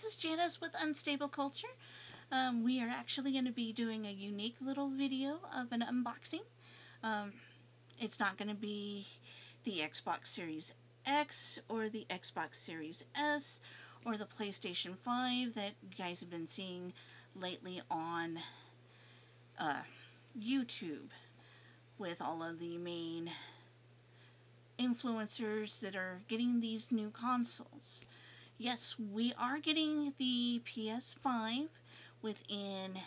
this is Janice with Unstable Culture. We are actually going to be doing a unique little video of an unboxing. It's not going to be the Xbox Series X or the Xbox Series S or the PlayStation 5 that you guys have been seeing lately on YouTube with all of the main influencers that are getting these new consoles. Yes, we are getting the PS5 within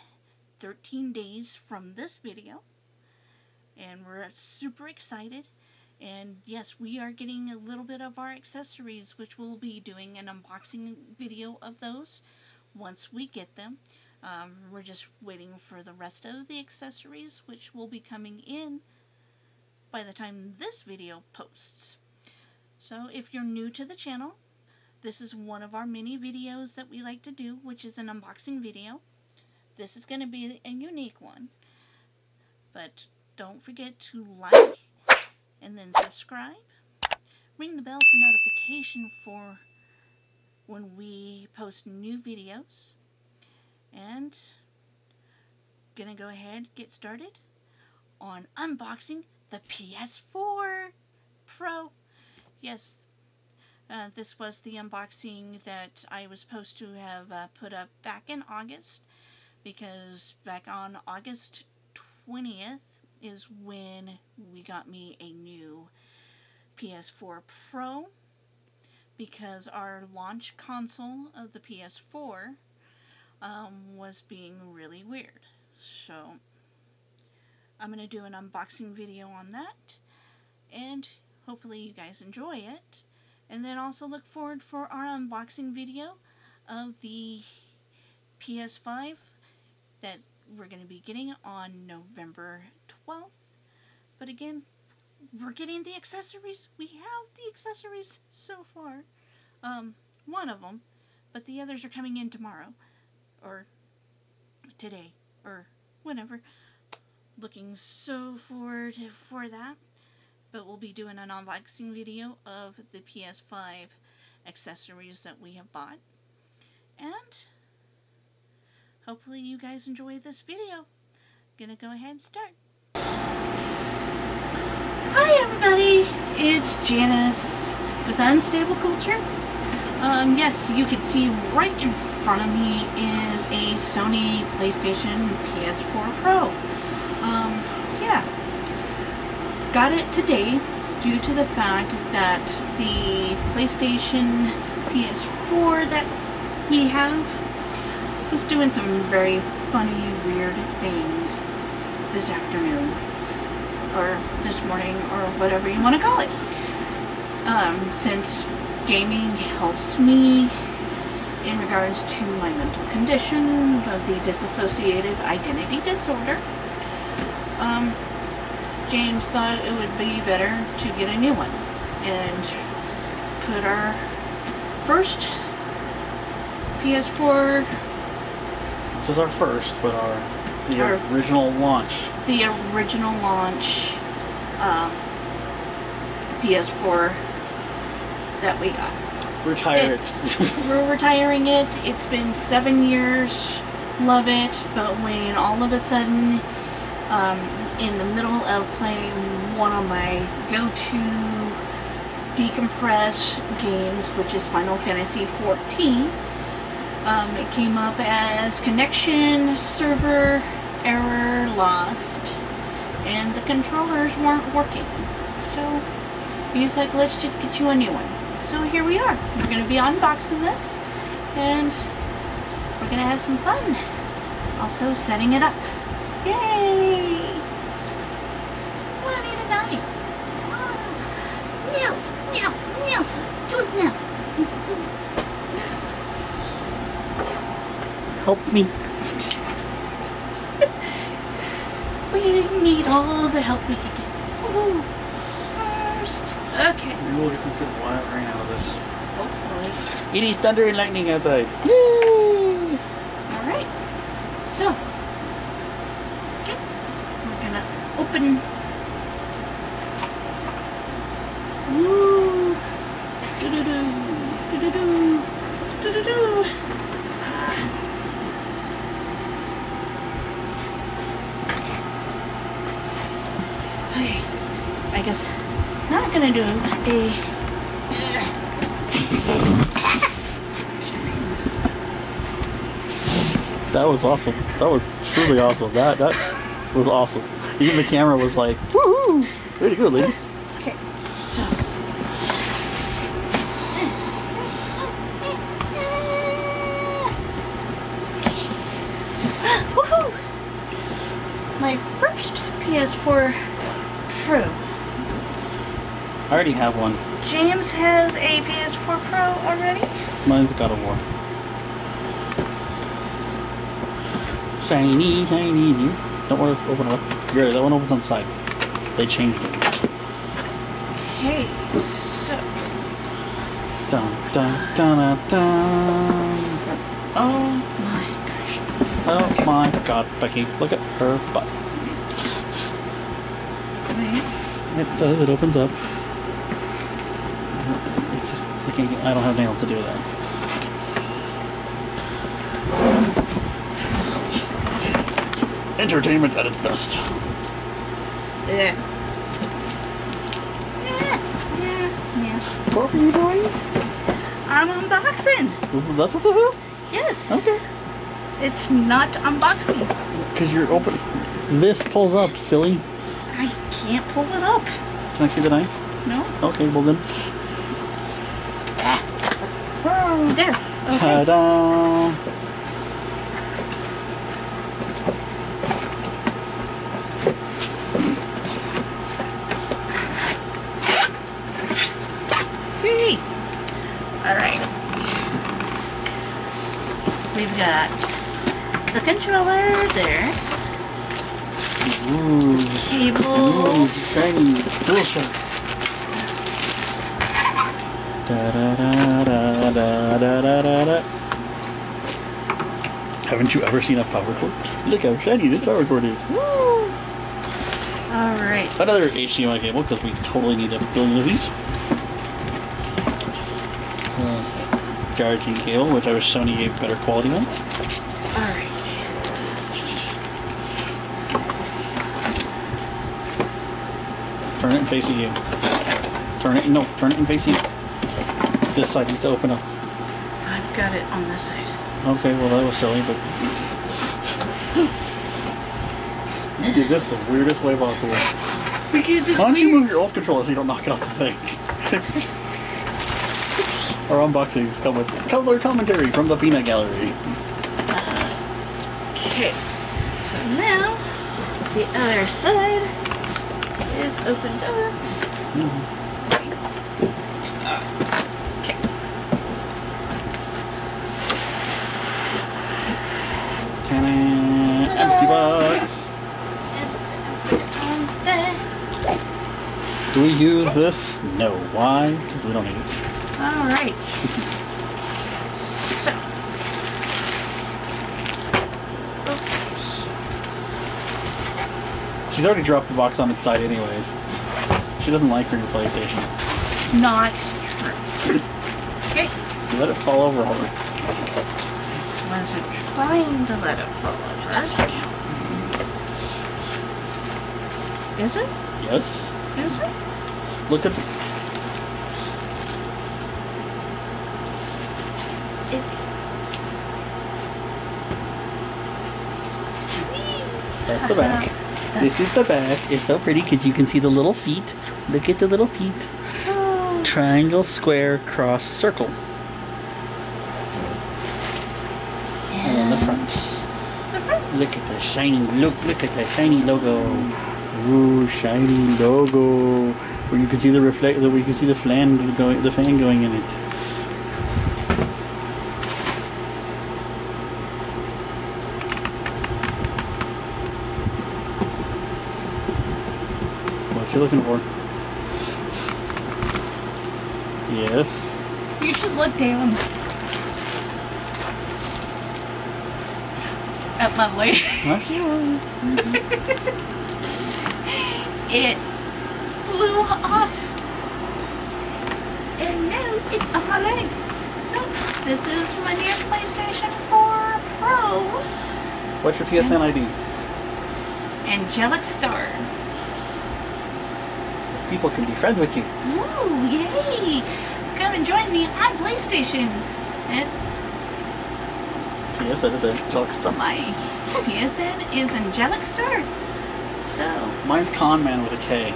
13 days from this video, and we're super excited. And yes, we are getting a little bit of our accessories, which we'll be doing an unboxing video of those once we get them. We're just waiting for the rest of the accessories, which will be coming in by the time this video posts. So if you're new to the channel, this is one of our many videos that we like to do, which is an unboxing video. This is going to be a unique one, but don't forget to like and then subscribe. Ring the bell for notification for when we post new videos. And gonna go ahead, get started on unboxing the PS4 Pro. Yes, this was the unboxing that I was supposed to have put up back in August, because back on August 20th is when we got me a new PS4 Pro, because our launch console of the PS4 was being really weird. So I'm going to do an unboxing video on that, and hopefully you guys enjoy it. And then also look forward for our unboxing video of the PS5 that we're going to be getting on November 12th. But again, we're getting the accessories. We have the accessories so far. One of them, but the others are coming in tomorrow or today or whenever. Looking so forward for that. But we'll be doing an unboxing video of the PS5 accessories that we have bought. And hopefully you guys enjoy this video. Gonna go ahead and start. Hi everybody, it's Janice with Unstable Culture. Yes, you can see right in front of me is a Sony PlayStation PS4 Pro. Yeah. Got it today due to the fact that the PlayStation PS4 that we have was doing some very funny, weird things this afternoon, or this morning, or whatever you want to call it. Since gaming helps me in regards to my mental condition of the dissociative identity disorder, James thought it would be better to get a new one and put our first PS4. This is our first, but our original launch. The original launch PS4 that we got. We're retiring it. It's been 7 years. Love it. But when all of a sudden, in the middle of playing one of my go-to decompress games, which is Final Fantasy 14, it came up as connection server error lost, and the controllers weren't working. So he's like, let's just get you a new one. So here we are. We're going to be unboxing this, and we're going to have some fun. Also setting it up. Yay! Oh, I need a knife. Nils, use Nils. Help me. We need all the help we can get. Ooh. First. Okay. Maybe we'll get some good wiring out of this. Hopefully. It is thunder and lightning outside. Yay! Alright. So. Okay. We're gonna open. Woo! Do-do-do. Do-do-do. Do-do-do. gonna do a... That was awesome. That was truly awesome. That was awesome. Even the camera was like, woohoo! Way to go, lady. Okay, so... Woohoo! My first PS4 Pro. I already have one. James has a PS4 Pro already? Mine's God of War. Shiny, shiny. Don't want to open it up. Yeah, that one opens on the side. They changed it. Okay, so... Dun, dun, dun, dun, dun. Oh my gosh. Oh Okay. my God, Becky, look at her butt. Wait. It does, it opens up. It's just, I don't have nails to do that. Entertainment at its best. Yeah. What are you doing? I'm unboxing. That's what this is? Yes. Okay. It's not unboxing. Because you're open. This pulls up, silly. I can't pull it up. Can I see the knife? No. Okay, well then. There. Okay. Ta-da! Hey. All right. We've got the controller there. Ooh. Cable. Ooh, shiny. Bullshit. Da-da-da-da-da-da-da-da. Haven't you ever seen a power cord? Look how shiny this power cord is. Woo! All right. Another HDMI cable because we totally need a billion of these. Charging cable, which I wish Sony gave better quality ones. All right. Turn it and face you. Turn it, no, turn it and face you. This side needs to open up. I've got it on this side. Okay, well that was silly, but you did this the weirdest way possible. Because it's Why don't you weird. move your old controller so you don't knock it off the thing? Our unboxings come with color commentary from the Peanut Gallery. Okay. So now the other side is opened up. Okay. Ta-da! Empty box. Do we use this? No. Why? Because we don't need it. All right. So. Oops. She's already dropped the box on its side anyways. She doesn't like her new PlayStation. Not true. Okay. You let it fall over already. Wasn't trying to let it fall over. Is it? Yes. Is it? Look at the... It's. That's the back. This is the back. It's so pretty because you can see the little feet. Look at the little feet. Oh. Triangle, square, cross, circle. And then the front. The front. Look at the shiny look. Look at the shiny logo. Ooh, shiny logo. Where you can see the reflector. Where you can see the fan going in it. What you looking for? Yes. You should look down at my leg. Huh? It blew off. And now it's on my leg. So, this is my new PlayStation 4 Pro. What's your PSN ID? Angelic Star. people can be friends with you. Ooh, yay! Come and join me on PlayStation. And PSN is Angelic Star. my PSN is Angelic Star. So Mine's Con Man with a K.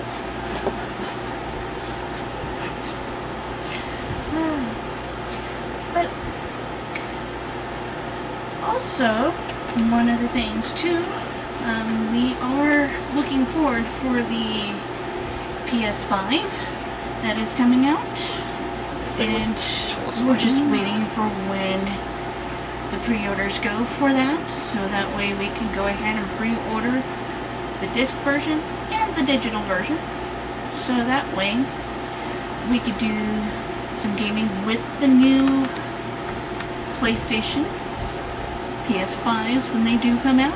But also, one of the things too, we are looking forward for the PS5 that is coming out, and we're just waiting for when the pre-orders go for that, so that way we can go ahead and pre-order the disc version and the digital version, so that way we could do some gaming with the new PlayStations, PS5s when they do come out,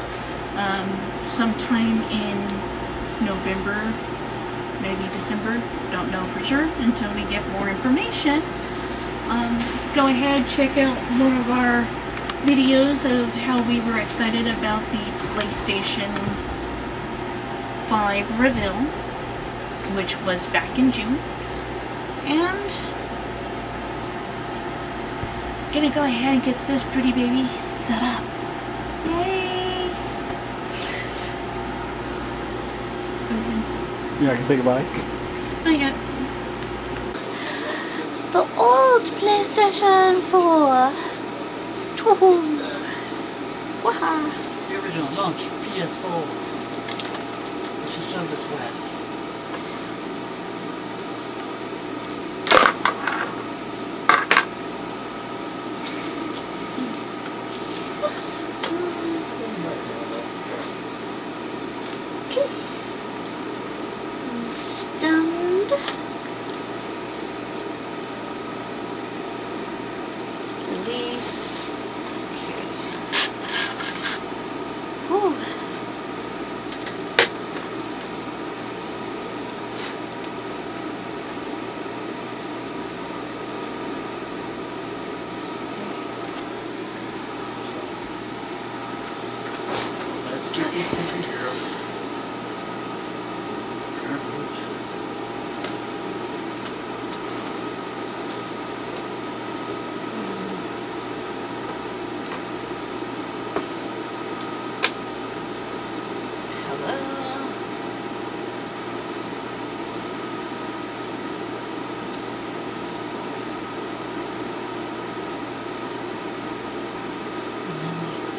sometime in November, maybe December, don't know for sure until we get more information. Go ahead, check out one of our videos of how we were excited about the PlayStation 5 reveal, which was back in June, and gonna go ahead and get this pretty baby set up. Yay! Yeah, I can say goodbye. Oh yeah. The old PlayStation 4. Wow. The original launch PS4. Which is so this way. Stand. Release. Okay. Whew. Let's get these taken care of.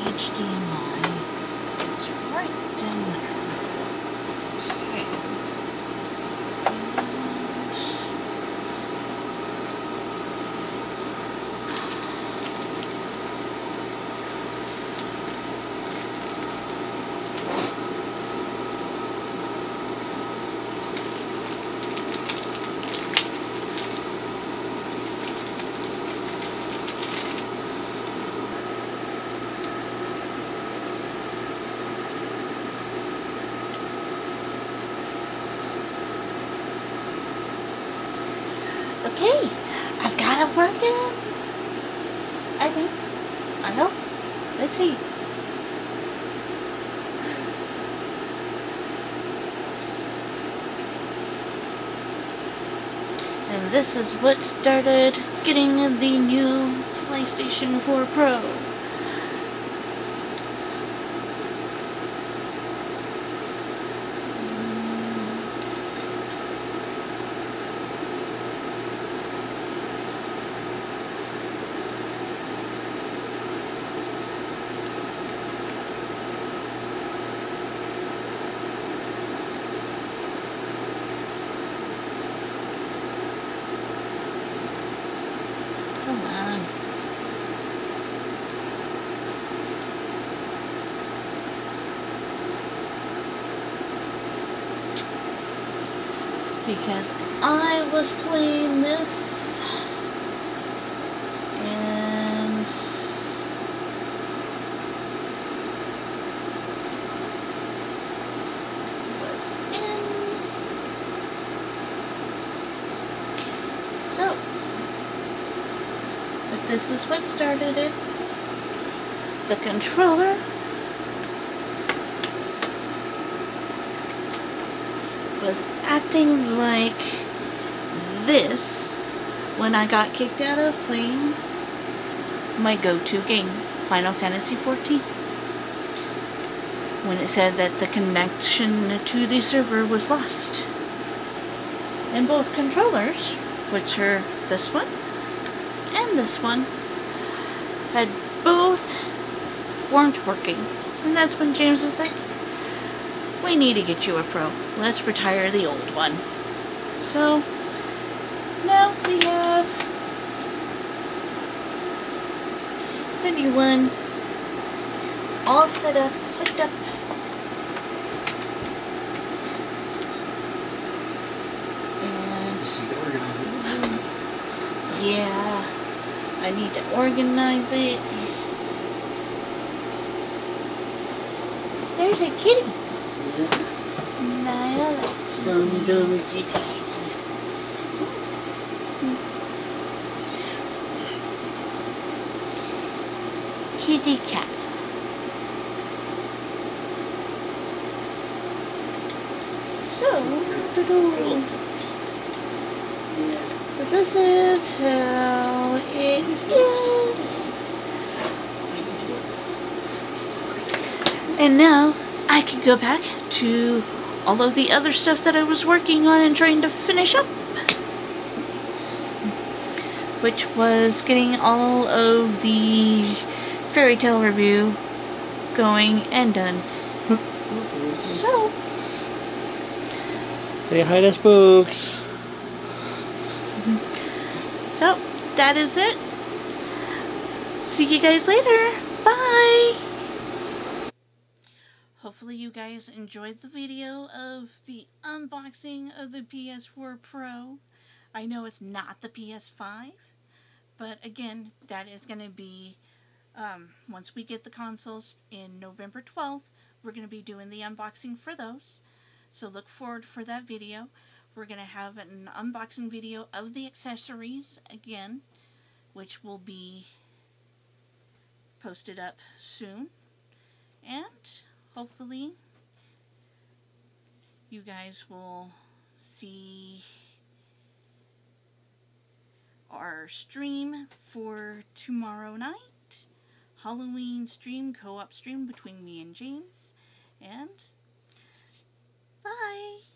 HDMI is right down there. Okay. Okay, I've got it working. I think. I know. Let's see. And this is what started getting the new PlayStation 4 Pro. Come on. Because I was playing this and was in. So, but this is what started it. The controller. was acting like this when I got kicked out of playing my go-to game, Final Fantasy XIV. When it said that the connection to the server was lost. And both controllers, which are this one and this one, had both weren't working. And that's when James was like, we need to get you a Pro. Let's retire the old one. So now we have the new one all set up, hooked up. And yeah, I need to organize it. There's a kitty. Kitty cat. So this is how it is. And now I can go back to all of the other stuff that I was working on and trying to finish up, which was getting all of the fairy tale review going and done. So say hi to Spooks. So that is it. See you guys later. Bye. Hopefully you guys enjoyed the video of the unboxing of the PS4 Pro. I know it's not the PS5, but again, that is going to be, once we get the consoles in November 12th, we're going to be doing the unboxing for those. So look forward for that video. We're going to have an unboxing video of the accessories again, which will be posted up soon. And hopefully you guys will see our stream for tomorrow night. Halloween stream, co-op stream between me and James. And bye!